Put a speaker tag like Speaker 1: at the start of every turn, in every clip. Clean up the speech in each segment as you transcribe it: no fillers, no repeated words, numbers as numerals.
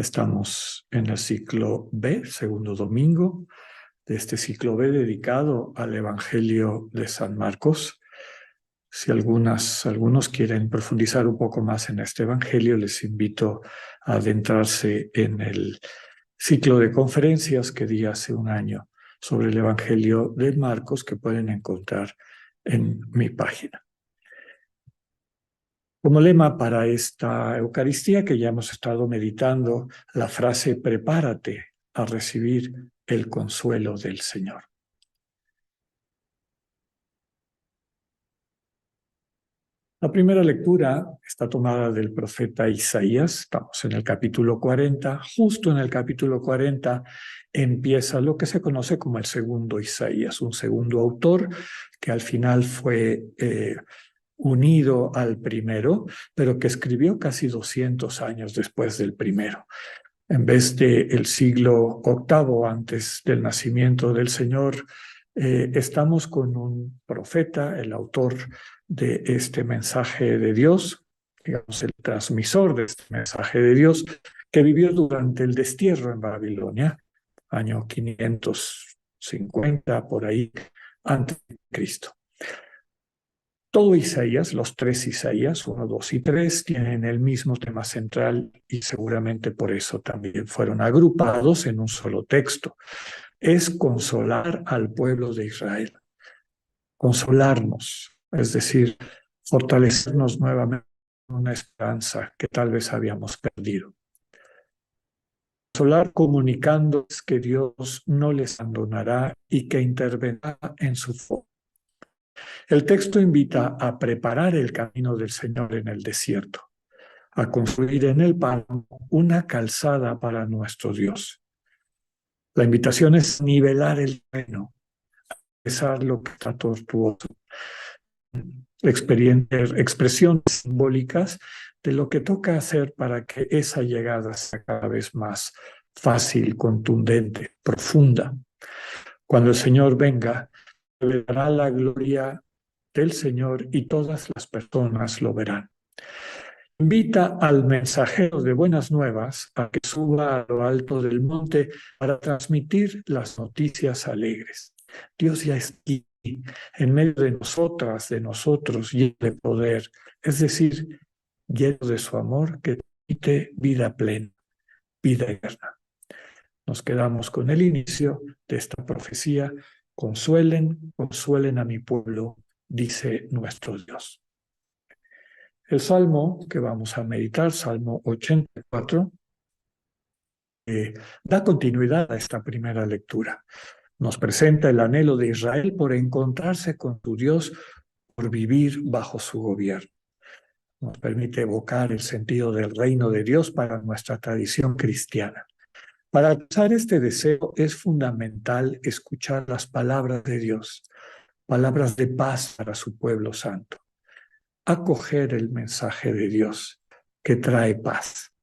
Speaker 1: Estamos en el ciclo B, segundo domingo de este ciclo B dedicado al Evangelio de San Marcos. Si algunos quieren profundizar un poco más en este Evangelio, les invito a adentrarse en el ciclo de conferencias que di hace un año sobre el Evangelio de Marcos, que pueden encontrar en mi página. Como lema para esta Eucaristía que ya hemos estado meditando, la frase prepárate a recibir el consuelo del Señor. La primera lectura está tomada del profeta Isaías. Estamos en el capítulo 40. Justo en el capítulo 40 empieza lo que se conoce como el segundo Isaías, un segundo autor que al final fue unido al primero, pero que escribió casi 200 años después del primero. En vez del siglo VIII antes del nacimiento del Señor, estamos con un profeta, el autor de este mensaje de Dios, digamos el transmisor de este mensaje de Dios, que vivió durante el destierro en Babilonia, año 550, por ahí, antes de Cristo. Todo Isaías, los tres Isaías, 1, 2 y 3, tienen el mismo tema central y seguramente por eso también fueron agrupados en un solo texto. Es consolar al pueblo de Israel, consolarnos, es decir, fortalecernos nuevamente en una esperanza que tal vez habíamos perdido. Consolar comunicándoles que Dios no les abandonará y que intervendrá en su favor. El texto invita a preparar el camino del Señor en el desierto, a construir en el páramo una calzada para nuestro Dios. La invitación es nivelar el terreno, empezar lo que está tortuoso, expresiones simbólicas de lo que toca hacer para que esa llegada sea cada vez más fácil, contundente, profunda. Cuando el Señor venga, le dará la gloria del Señor y todas las personas lo verán. Invita al mensajero de buenas nuevas a que suba a lo alto del monte para transmitir las noticias alegres. Dios ya está aquí, en medio de nosotras, de nosotros, lleno de poder, es decir, lleno de su amor que permite vida plena, vida eterna. Nos quedamos con el inicio de esta profecía. Consuelen, consuelen a mi pueblo, dice nuestro Dios. El salmo que vamos a meditar, Salmo 84, da continuidad a esta primera lectura. Nos presenta el anhelo de Israel por encontrarse con su Dios, por vivir bajo su gobierno. Nos permite evocar el sentido del reino de Dios para nuestra tradición cristiana. Para alcanzar este deseo es fundamental escuchar las palabras de Dios, palabras de paz para su pueblo santo. Acoger el mensaje de Dios que trae paz.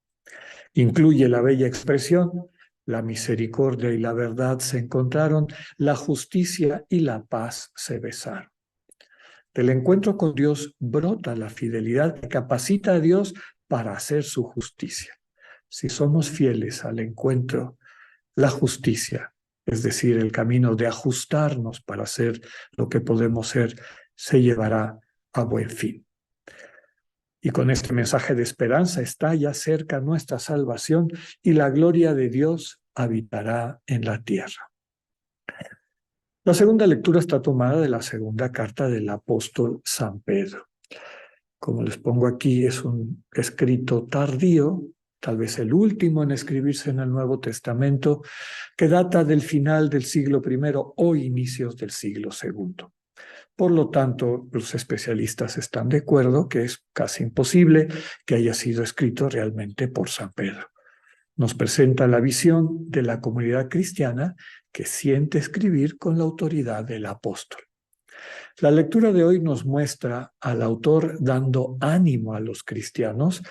Speaker 1: Incluye la bella expresión: la misericordia y la verdad se encontraron, la justicia y la paz se besaron. Del encuentro con Dios brota la fidelidad que capacita a Dios para hacer su justicia. Si somos fieles al encuentro, la justicia, es decir, el camino de ajustarnos para ser lo que podemos ser, se llevará a buen fin. Y con este mensaje de esperanza está ya cerca nuestra salvación y la gloria de Dios habitará en la tierra. La segunda lectura está tomada de la segunda carta del apóstol San Pedro. Como les pongo aquí, es un escrito tardío, tal vez el último en escribirse en el Nuevo Testamento, que data del final del siglo I o inicios del siglo II. Por lo tanto, los especialistas están de acuerdo que es casi imposible que haya sido escrito realmente por San Pedro. Nos presenta la visión de la comunidad cristiana que siente escribir con la autoridad del apóstol. La lectura de hoy nos muestra al autor dando ánimo a los cristianos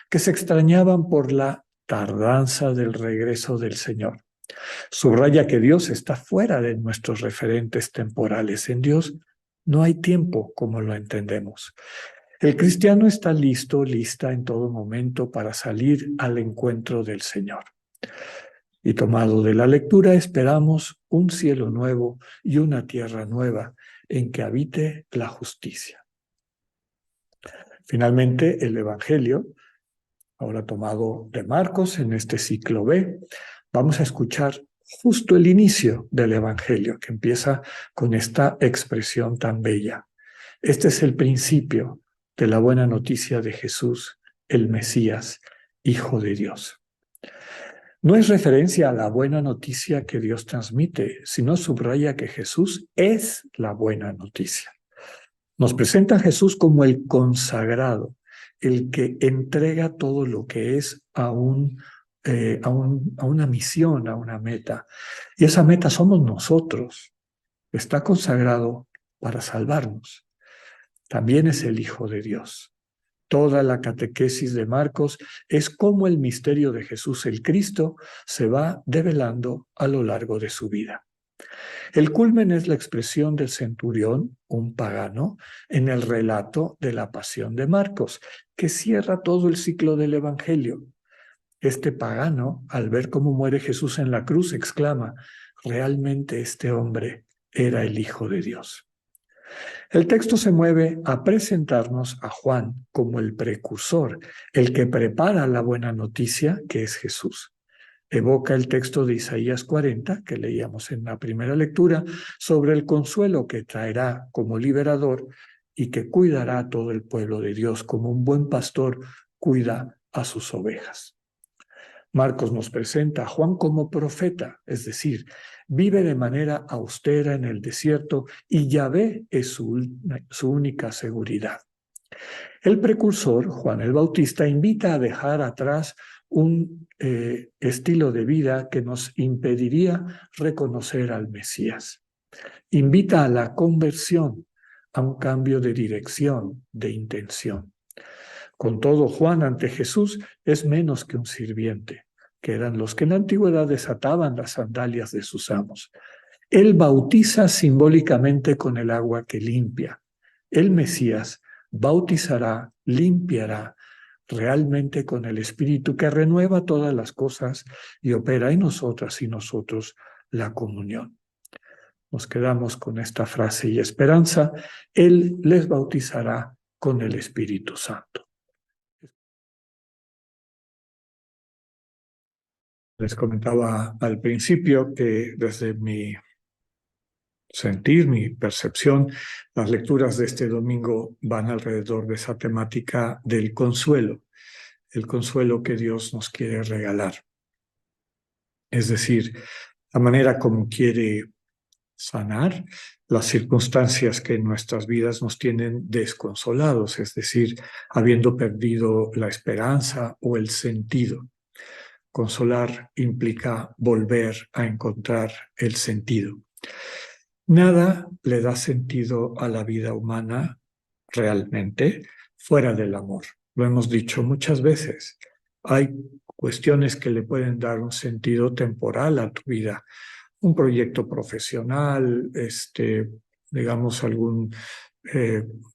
Speaker 1: que se extrañaban por la tardanza del regreso del Señor. Subraya que Dios está fuera de nuestros referentes temporales. En Dios no hay tiempo como lo entendemos. El cristiano está listo, lista en todo momento para salir al encuentro del Señor. Y tomado de la lectura, esperamos un cielo nuevo y una tierra nueva en que habite la justicia. Finalmente, el Evangelio, ahora tomado de Marcos en este ciclo B, vamos a escuchar justo el inicio del Evangelio, que empieza con esta expresión tan bella. Este es el principio de la buena noticia de Jesús, el Mesías, Hijo de Dios. No es referencia a la buena noticia que Dios transmite, sino subraya que Jesús es la buena noticia. Nos presenta a Jesús como el consagrado, el que entrega todo lo que es a una misión, a una meta. Y esa meta somos nosotros. Está consagrado para salvarnos. También es el Hijo de Dios. Toda la catequesis de Marcos es cómo el misterio de Jesús el Cristo se va develando a lo largo de su vida. El culmen es la expresión del centurión, un pagano, en el relato de la pasión de Marcos, que cierra todo el ciclo del Evangelio. Este pagano, al ver cómo muere Jesús en la cruz, exclama: realmente este hombre era el Hijo de Dios. El texto se mueve a presentarnos a Juan como el precursor, el que prepara la buena noticia, que es Jesús. Evoca el texto de Isaías 40, que leíamos en la primera lectura, sobre el consuelo que traerá como liberador y que cuidará a todo el pueblo de Dios como un buen pastor cuida a sus ovejas. Marcos nos presenta a Juan como profeta, es decir, vive de manera austera en el desierto y Yahvé es su única seguridad. El precursor, Juan el Bautista, invita a dejar atrás un estilo de vida que nos impediría reconocer al Mesías. Invita a la conversión, a un cambio de dirección, de intención. Con todo, Juan ante Jesús es menos que un sirviente, que eran los que en la antigüedad desataban las sandalias de sus amos. Él bautiza simbólicamente con el agua que limpia. El Mesías bautizará, limpiará realmente con el Espíritu que renueva todas las cosas y opera en nosotras y nosotros la comunión. Nos quedamos con esta frase y esperanza: Él les bautizará con el Espíritu Santo. Les comentaba al principio que desde mi sentir, mi percepción, las lecturas de este domingo van alrededor de esa temática del consuelo, el consuelo que Dios nos quiere regalar. Es decir, la manera como quiere sanar las circunstancias que en nuestras vidas nos tienen desconsolados, es decir, habiendo perdido la esperanza o el sentido. Consolar implica volver a encontrar el sentido. Nada le da sentido a la vida humana realmente fuera del amor. Lo hemos dicho muchas veces. Hay cuestiones que le pueden dar un sentido temporal a tu vida. Un proyecto profesional, digamos, algún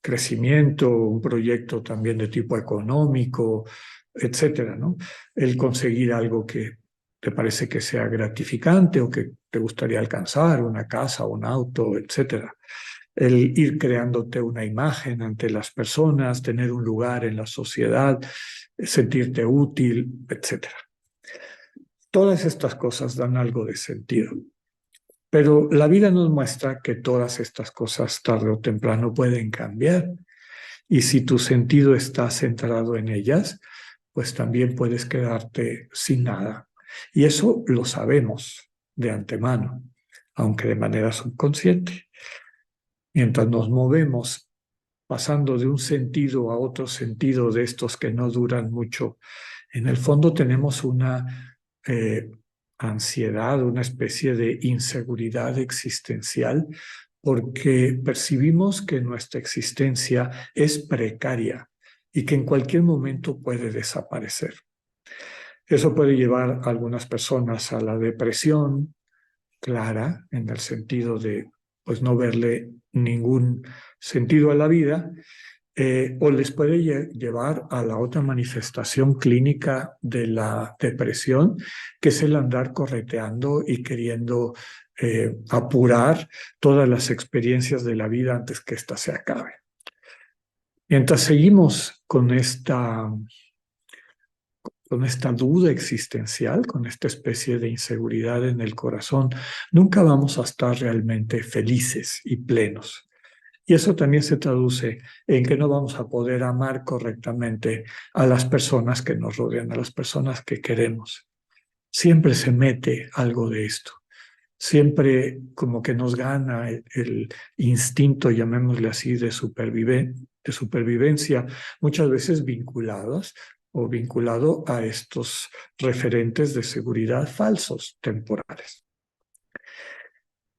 Speaker 1: crecimiento, un proyecto también de tipo económico, etcétera, ¿no? El conseguir algo que te parece que sea gratificante o que te gustaría alcanzar, una casa, un auto, etcétera. El ir creándote una imagen ante las personas, tener un lugar en la sociedad, sentirte útil, etcétera. Todas estas cosas dan algo de sentido. Pero la vida nos muestra que todas estas cosas tarde o temprano pueden cambiar. Y si tu sentido está centrado en ellas, pues también puedes quedarte sin nada. Y eso lo sabemos de antemano, aunque de manera subconsciente. Mientras nos movemos pasando de un sentido a otro sentido de estos que no duran mucho, en el fondo tenemos una ansiedad, una especie de inseguridad existencial, porque percibimos que nuestra existencia es precaria y que en cualquier momento puede desaparecer. Eso puede llevar a algunas personas a la depresión clara, en el sentido de pues no verle ningún sentido a la vida, o les puede llevar a la otra manifestación clínica de la depresión, que es el andar correteando y queriendo apurar todas las experiencias de la vida antes que ésta se acabe. Mientras seguimos con esta duda existencial, con esta especie de inseguridad en el corazón, nunca vamos a estar realmente felices y plenos. Y eso también se traduce en que no vamos a poder amar correctamente a las personas que nos rodean, a las personas que queremos. Siempre se mete algo de esto. Siempre como que nos gana el instinto, llamémosle así, de supervivencia, muchas veces vinculados o vinculado a estos referentes de seguridad falsos, temporales.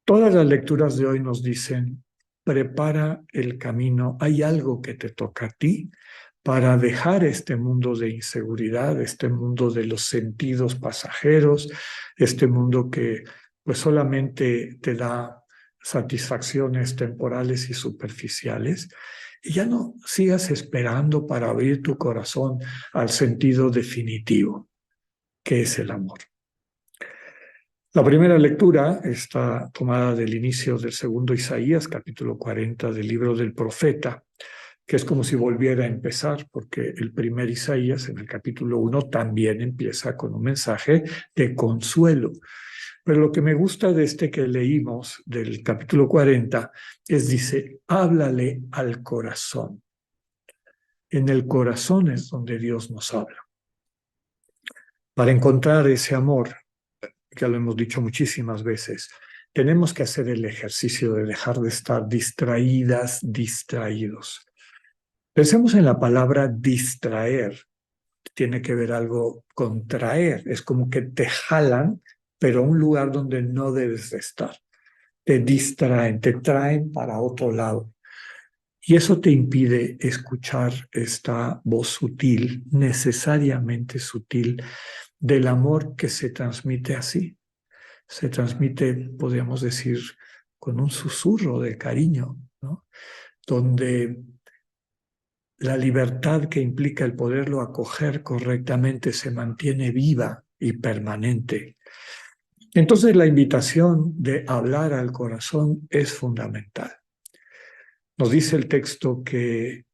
Speaker 1: Todas las lecturas de hoy nos dicen, prepara el camino, hay algo que te toca a ti para dejar este mundo de inseguridad, este mundo de los sentidos pasajeros, este mundo que pues solamente te da satisfacciones temporales y superficiales, y ya no sigas esperando para abrir tu corazón al sentido definitivo, que es el amor. La primera lectura está tomada del inicio del segundo Isaías, capítulo 40 del libro del profeta, que es como si volviera a empezar, porque el primer Isaías, en el capítulo 1, también empieza con un mensaje de consuelo. Pero lo que me gusta de este que leímos, del capítulo 40, dice, háblale al corazón. En el corazón es donde Dios nos habla. Para encontrar ese amor, ya lo hemos dicho muchísimas veces, tenemos que hacer el ejercicio de dejar de estar distraídas, distraídos. Pensemos en la palabra distraer. Tiene que ver algo con traer. Es como que te jalan, pero a un lugar donde no debes de estar. Te distraen, te traen para otro lado. Y eso te impide escuchar esta voz sutil, necesariamente sutil, del amor que se transmite así. Se transmite, podríamos decir, con un susurro de cariño, ¿no? Donde la libertad que implica el poderlo acoger correctamente se mantiene viva y permanente. Entonces la invitación de hablar al corazón es fundamental. Nos dice el texto que,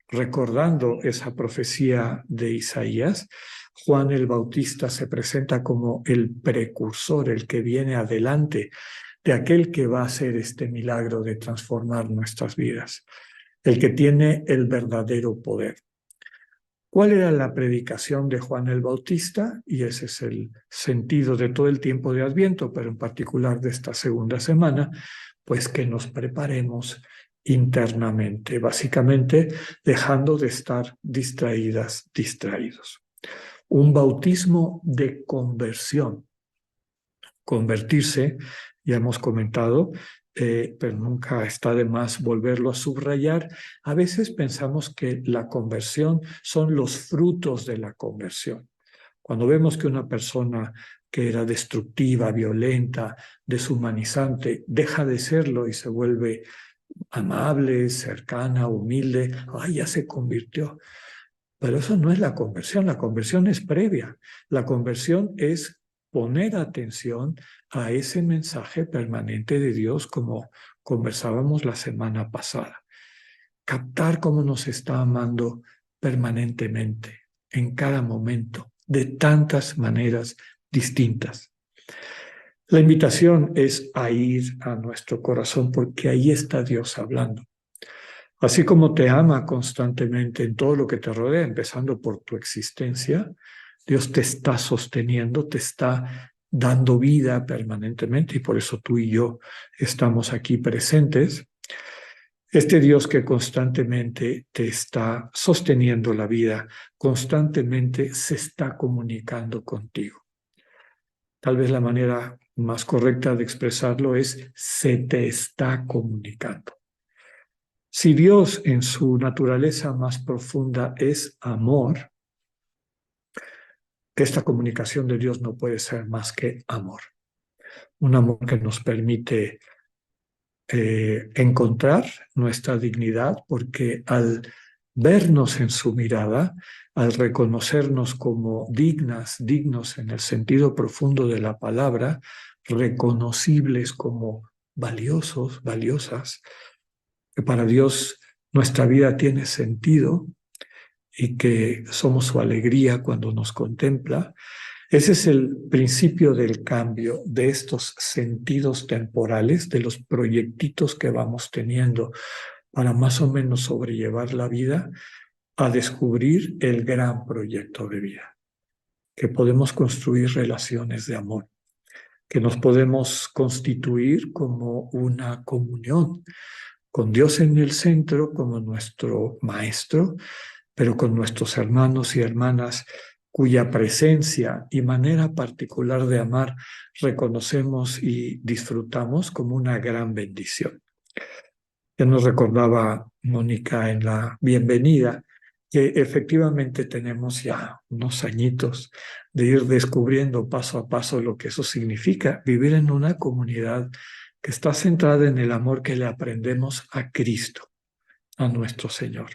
Speaker 1: recordando esa profecía de Isaías, Juan el Bautista se presenta como el precursor, el que viene adelante de aquel que va a hacer este milagro de transformar nuestras vidas, el que tiene el verdadero poder. ¿Cuál era la predicación de Juan el Bautista? Y ese es el sentido de todo el tiempo de Adviento, pero en particular de esta segunda semana, pues que nos preparemos internamente, básicamente dejando de estar distraídas, distraídos. Un bautismo de conversión. Convertirse, ya hemos comentado, pero nunca está de más volverlo a subrayar. A veces pensamos que la conversión son los frutos de la conversión. Cuando vemos que una persona que era destructiva, violenta, deshumanizante, deja de serlo y se vuelve amable, cercana, humilde, ¡ay, ya se convirtió! Pero eso no es la conversión es previa. La conversión es poner atención a ese mensaje permanente de Dios como conversábamos la semana pasada. Captar cómo nos está amando permanentemente, en cada momento, de tantas maneras distintas. La invitación es a ir a nuestro corazón porque ahí está Dios hablando. Así como te ama constantemente en todo lo que te rodea, empezando por tu existencia, Dios te está sosteniendo, te está dando vida permanentemente y por eso tú y yo estamos aquí presentes. Este Dios que constantemente te está sosteniendo la vida, constantemente se está comunicando contigo. Tal vez la manera más correcta de expresarlo es se te está comunicando. Si Dios en su naturaleza más profunda es amor, esta comunicación de Dios no puede ser más que amor. Un amor que nos permite encontrar nuestra dignidad, porque al vernos en su mirada, al reconocernos como dignos en el sentido profundo de la palabra, reconocibles como valiosos, valiosas, que para Dios nuestra vida tiene sentido y que somos su alegría cuando nos contempla. Ese es el principio del cambio de estos sentidos temporales, de los proyectitos que vamos teniendo para más o menos sobrellevar la vida, a descubrir el gran proyecto de vida, que podemos construir relaciones de amor, que nos podemos constituir como una comunión, con Dios en el centro como nuestro maestro, pero con nuestros hermanos y hermanas cuya presencia y manera particular de amar reconocemos y disfrutamos como una gran bendición. Ya nos recordaba Mónica en la bienvenida que efectivamente tenemos ya unos añitos de ir descubriendo paso a paso lo que eso significa, vivir en una comunidad que está centrada en el amor que le aprendemos a Cristo, a nuestro Señor.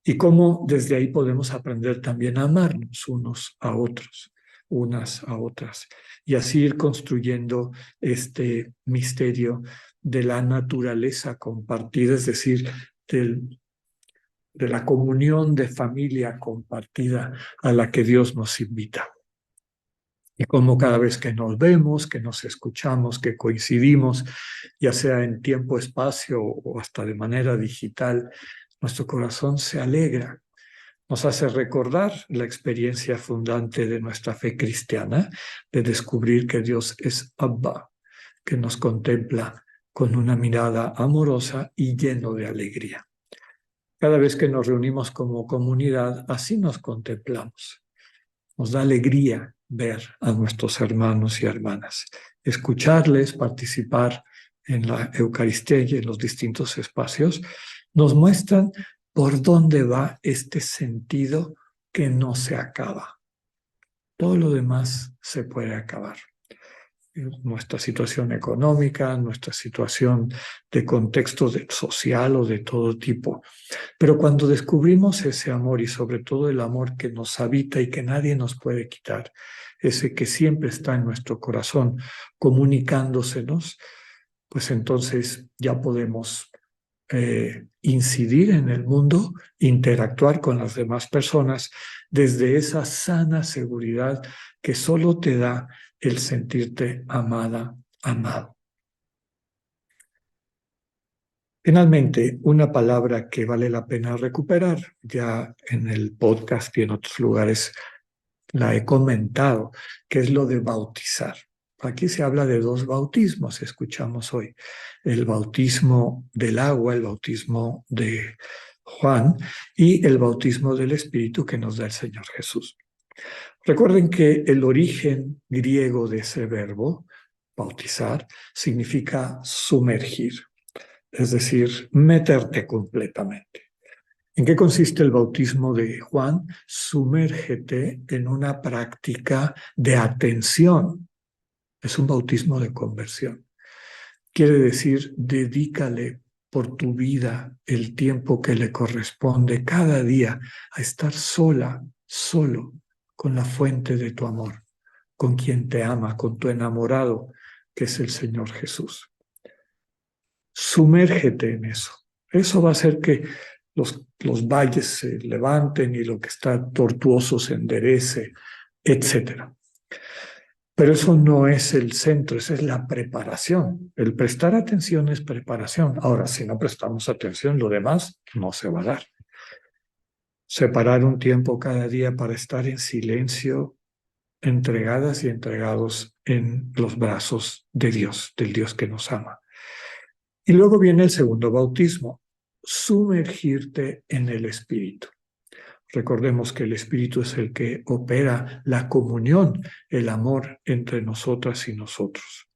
Speaker 1: Y cómo desde ahí podemos aprender también a amarnos unos a otros, unas a otras, y así ir construyendo este misterio de la naturaleza compartida, es decir, de la comunión de familia compartida a la que Dios nos invita. Y cómo cada vez que nos vemos, que nos escuchamos, que coincidimos, ya sea en tiempo, espacio o hasta de manera digital, nuestro corazón se alegra. Nos hace recordar la experiencia fundante de nuestra fe cristiana, de descubrir que Dios es Abba, que nos contempla con una mirada amorosa y lleno de alegría. Cada vez que nos reunimos como comunidad, así nos contemplamos. Nos da alegría ver a nuestros hermanos y hermanas, escucharles, participar en la Eucaristía y en los distintos espacios, nos muestran por dónde va este sentido que no se acaba. Todo lo demás se puede acabar. Nuestra situación económica, nuestra situación de contexto social o de todo tipo. Pero cuando descubrimos ese amor y sobre todo el amor que nos habita y que nadie nos puede quitar, ese que siempre está en nuestro corazón comunicándosenos, pues entonces ya podemos incidir en el mundo, interactuar con las demás personas desde esa sana seguridad que solo te da el sentirte amada, amado. Finalmente, una palabra que vale la pena recuperar, ya en el podcast y en otros lugares la he comentado, que es lo de bautizar. Aquí se habla de dos bautismos, escuchamos hoy. El bautismo del agua, el bautismo de Juan y el bautismo del Espíritu que nos da el Señor Jesús. Recuerden que el origen griego de ese verbo, bautizar, significa sumergir, es decir, meterte completamente. ¿En qué consiste el bautismo de Juan? Sumérgete en una práctica de atención. Es un bautismo de conversión. Quiere decir, dedícale por tu vida el tiempo que le corresponde cada día a estar sola, solo, con la fuente de tu amor, con quien te ama, con tu enamorado, que es el Señor Jesús. Sumérgete en eso. Eso va a hacer que los valles se levanten y lo que está tortuoso se enderece, etc. Pero eso no es el centro, esa es la preparación. El prestar atención es preparación. Ahora, si no prestamos atención, lo demás no se va a dar. Separar un tiempo cada día para estar en silencio, entregadas y entregados en los brazos de Dios, del Dios que nos ama. Y luego viene el segundo bautismo, sumergirte en el Espíritu. Recordemos que el Espíritu es el que opera la comunión, el amor entre nosotras y nosotros.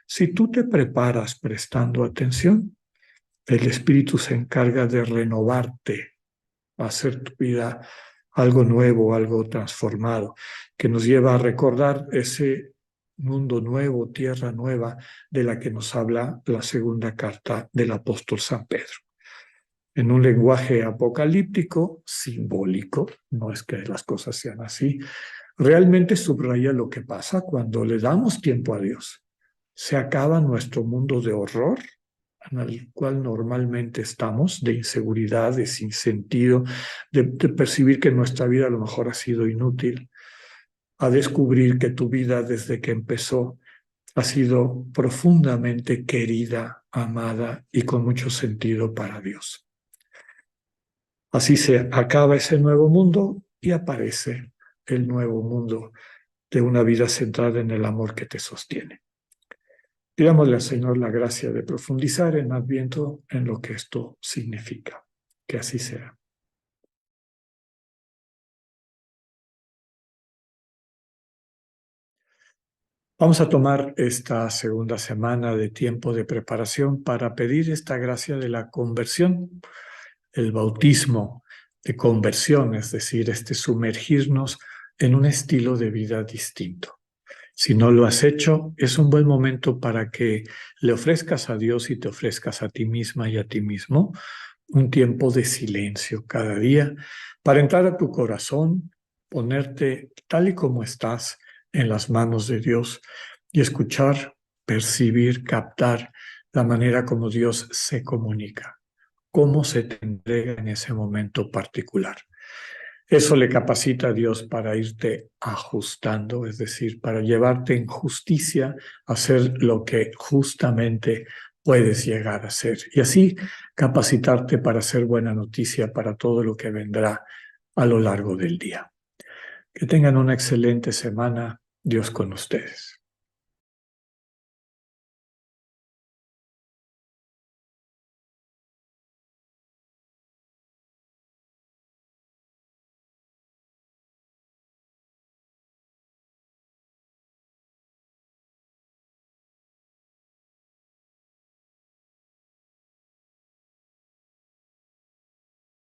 Speaker 1: Si tú te preparas prestando atención, el Espíritu se encarga de renovarte, hacer tu vida algo nuevo, algo transformado, que nos lleva a recordar ese mundo nuevo, tierra nueva, de la que nos habla la segunda carta del apóstol San Pedro. En un lenguaje apocalíptico, simbólico, no es que las cosas sean así, realmente subraya lo que pasa cuando le damos tiempo a Dios. Se acaba nuestro mundo de horror, en el cual normalmente estamos, de inseguridad, de sinsentido, de percibir que nuestra vida a lo mejor ha sido inútil, a descubrir que tu vida desde que empezó ha sido profundamente querida, amada y con mucho sentido para Dios. Así se acaba ese nuevo mundo y aparece el nuevo mundo de una vida centrada en el amor que te sostiene. Pidámosle al Señor la gracia de profundizar en Adviento en lo que esto significa. Que así sea. Vamos a tomar esta segunda semana de tiempo de preparación para pedir esta gracia de la conversión, el bautismo de conversión, es decir, sumergirnos en un estilo de vida distinto. Si no lo has hecho, es un buen momento para que le ofrezcas a Dios y te ofrezcas a ti misma y a ti mismo un tiempo de silencio cada día para entrar a tu corazón, ponerte tal y como estás en las manos de Dios y escuchar, percibir, captar la manera como Dios se comunica, cómo se te entrega en ese momento particular. Eso le capacita a Dios para irte ajustando, es decir, para llevarte en justicia a hacer lo que justamente puedes llegar a ser. Y así capacitarte para hacer buena noticia para todo lo que vendrá a lo largo del día. Que tengan una excelente semana. Dios con ustedes.